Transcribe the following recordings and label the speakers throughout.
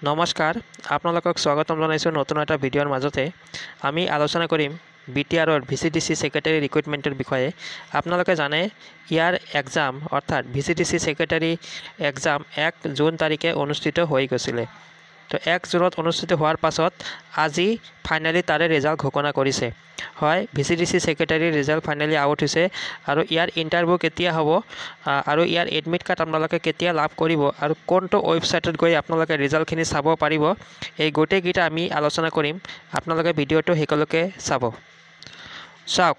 Speaker 1: নমস্কাৰ আপোনালোকক স্বাগতম জনাইছোঁ নতুন এটা ভিডিঅ'ৰ মাজতে আমি আলোচনা কৰিম বিটিআৰৰ ভিচিডিসি সেক্ৰেটাৰী ৰিক্ৰুটমেণ্টৰ বিষয়ে। আপোনালোকে জানে ইয়াৰ এক্সাম অৰ্থাৎ ভিচিডিসি সেক্ৰেটাৰী এক্সাম 1 জুন তাৰিখে অনুষ্ঠিত হৈ গৈছিলে। তো 1 জুনত অনুষ্ঠিত হোৱাৰ পাছত আজি ফাইনেলি তাৰে ৰিজাল্ট ঘোষণা কৰিছে। হয়, ভিচিডিসি সেক্ৰেটাৰীৰ ৰিজাল্ট ফাইনেলি আউট হৈছে আৰু ইয়াৰ ইণ্টাৰভিউ কেতিয়া হ'ব আৰু ইয়াৰ এডমিট কাৰ্ড আপোনালোকে কেতিয়া লাভ কৰিব আৰু কোনটো ৱেবছাইটত গৈ আপোনালোকে ৰিজাল্টখিনি চাব পাৰিব, এই গোটেইকেইটা আমি আলোচনা কৰিম। আপোনালোকে ভিডিঅ'টো শেষলৈকে চাব। চাওক,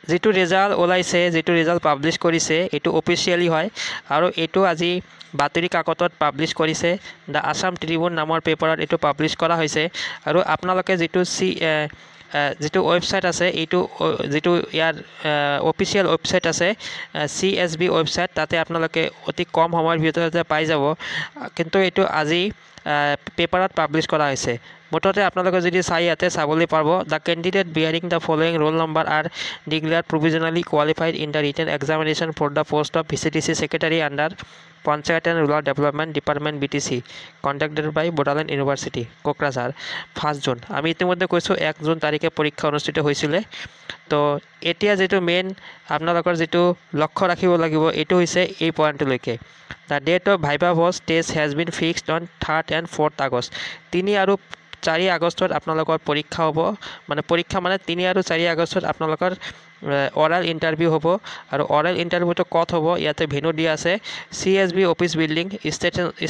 Speaker 1: যেটো ৰিজাল্ট ওলাইছে, যেটো ৰিজাল্ট পাব্লিছ কৰিছে, এইটো অফিচিয়েলি হয় আৰু এইটো আজি বাতৰি কাকতত পাব্লিছ কৰিছে। দ্য আছাম ট্ৰিবিউন নামৰ পেপাৰত এইটো পাব্লিছ কৰা হৈছে আৰু আপোনালোকে যেটো ৱেবছাইট আছে, এইটো যেটো ইয়াৰ অফিচিয়েল ৱেবছাইট আছে CSB ৱেবছাইট, তাতে আপোনালোকে অতি কম সময়ৰ ভিতৰতে পাই যাব। কিন্তু এইটো আজি পেপাৰত পাব্লিছ কৰা হৈছে। মুঠতে আপোনালোকে যদি চাই ইয়াতে চাবলৈ পাব, the candidate bearing the following roll number are declared provisionally qualified in the written examination for the post of VCDC secretary under panchayat and rural development department BTC conducted by Bodoland university Kokrajhar 1 June. আমি ইতিমধ্যে কৈছোঁ 1 June তাৰিখে পৰীক্ষা অনুষ্ঠিত হৈছিলে। তো এতিয়া যেটো মেইন আপোনালোকৰ যেটো লক্ষ্য ৰাখিব লাগিব এইটো হৈছে এই পইণ্টলৈকে। The date of viva voice test has been fixed on 3rd and 4th August. 3 আৰু 4 আগষ্টত আপোনালোকৰ পৰীক্ষা হ'ব। পৰীক্ষা 3 আৰু 4 আগষ্টত আপোনালোকৰ অৰেল ইণ্টাৰভিউ হ'ব আৰু অৰেল ইণ্টাৰভিউটো ক'ত হ'ব, ইয়াতে ভেনু দিয়া আছে CSB office building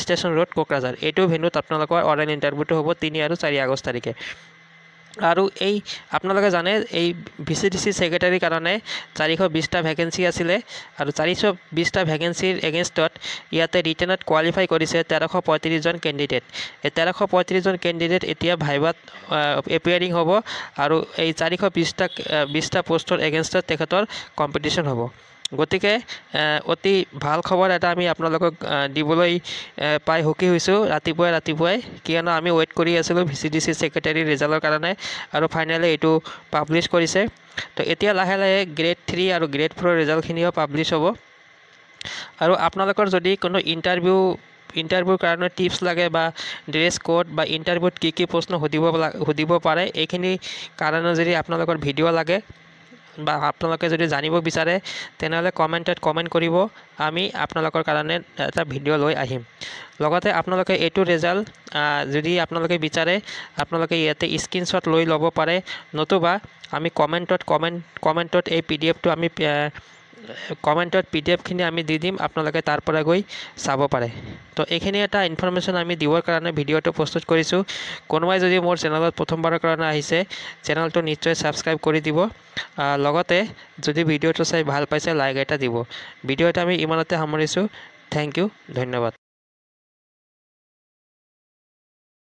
Speaker 1: station road Kokrajhar. এইটো ভেনুত আপোনালোকৰ অৰেল ইণ্টাৰভিউটো হ'ব 3 আৰু 4 আগষ্ট তাৰিখে। আৰু এই আপোনালোকে জানে এই ভিচিডিসি সেক্ৰেটাৰীৰ কাৰণে 420টা ভেকেঞ্চি আছিলে আৰু 420টা ভেকেঞ্চিৰ এগেইনষ্টত ইয়াতে ৰিটেনত কোৱালিফাই কৰিছে 1335জন কেণ্ডিডেট। এই 1335জন কেণ্ডিডেট এতিয়া ভাইভাত এপিয়াৰিং হ'ব আৰু এই 420টা পোষ্টৰ এগেইনষ্টত তেখেতৰ কম্পিটিশ্যন হ'ব। গতিকে অতি ভাল খবৰ এটা আমি আপোনালোকক দিবলৈ পাই সুখী হৈছোঁ ৰাতিপুৱাই, কিয়নো আমি ৱেইট কৰি আছিলোঁ ভিচিডিসি সেক্ৰেটাৰীৰ ৰিজাল্টৰ কাৰণে আৰু ফাইনেলি এইটো পাব্লিছ কৰিছে। তো এতিয়া লাহে লাহে গ্ৰেড 3 আৰু গ্ৰেড 4ৰ ৰিজাল্টখিনিও পাব্লিছ হ'ব। আৰু আপোনালোকৰ যদি কোনো ইণ্টাৰভিউৰ কাৰণে টিপছ লাগে বা ড্ৰেছ কোড বা ইণ্টাৰভিউত কি প্ৰশ্ন সুধিব পাৰে, এইখিনি কাৰণে যদি আপোনালোকৰ ভিডিঅ' লাগে বা আপোনালোকে যদি জানিব বিচাৰে তেনেহ'লে কমেণ্টত কমেণ্ট কৰিব, আমি আপোনালোকৰ কাৰণে এটা ভিডিঅ' লৈ আহিম। লগতে আপোনালোকে এইটো ৰিজাল্ট যদি আপোনালোকে বিচাৰে আপোনালোকে ইয়াতে স্ক্ৰীনশ্বট লৈ ল'ব পাৰে, নতুবা আমি কমেণ্টত এই PDFটো আমি কমেণ্টত PDFখিনি আমি দি দিম, আপোনালোকে তাৰ পৰা গৈ চাব পাৰে। তো এইখিনি এটা ইনফৰমেশ্যন আমি দিবৰ কাৰণে ভিডিঅ'টো প্ৰস্তুত কৰিছোঁ। কোনোবাই যদি মোৰ চেনেলত প্ৰথমবাৰৰ কাৰণে আহিছে, চেনেলটো নিশ্চয় ছাবস্ক্ৰাইব কৰি দিব। লগতে যদি ভিডিঅ'টো চাই ভাল পাইছে লাইক এটা দিব। ভিডিঅ'টো আমি ইমানতে সামৰিছোঁ। থেংক ইউ, ধন্যবাদ।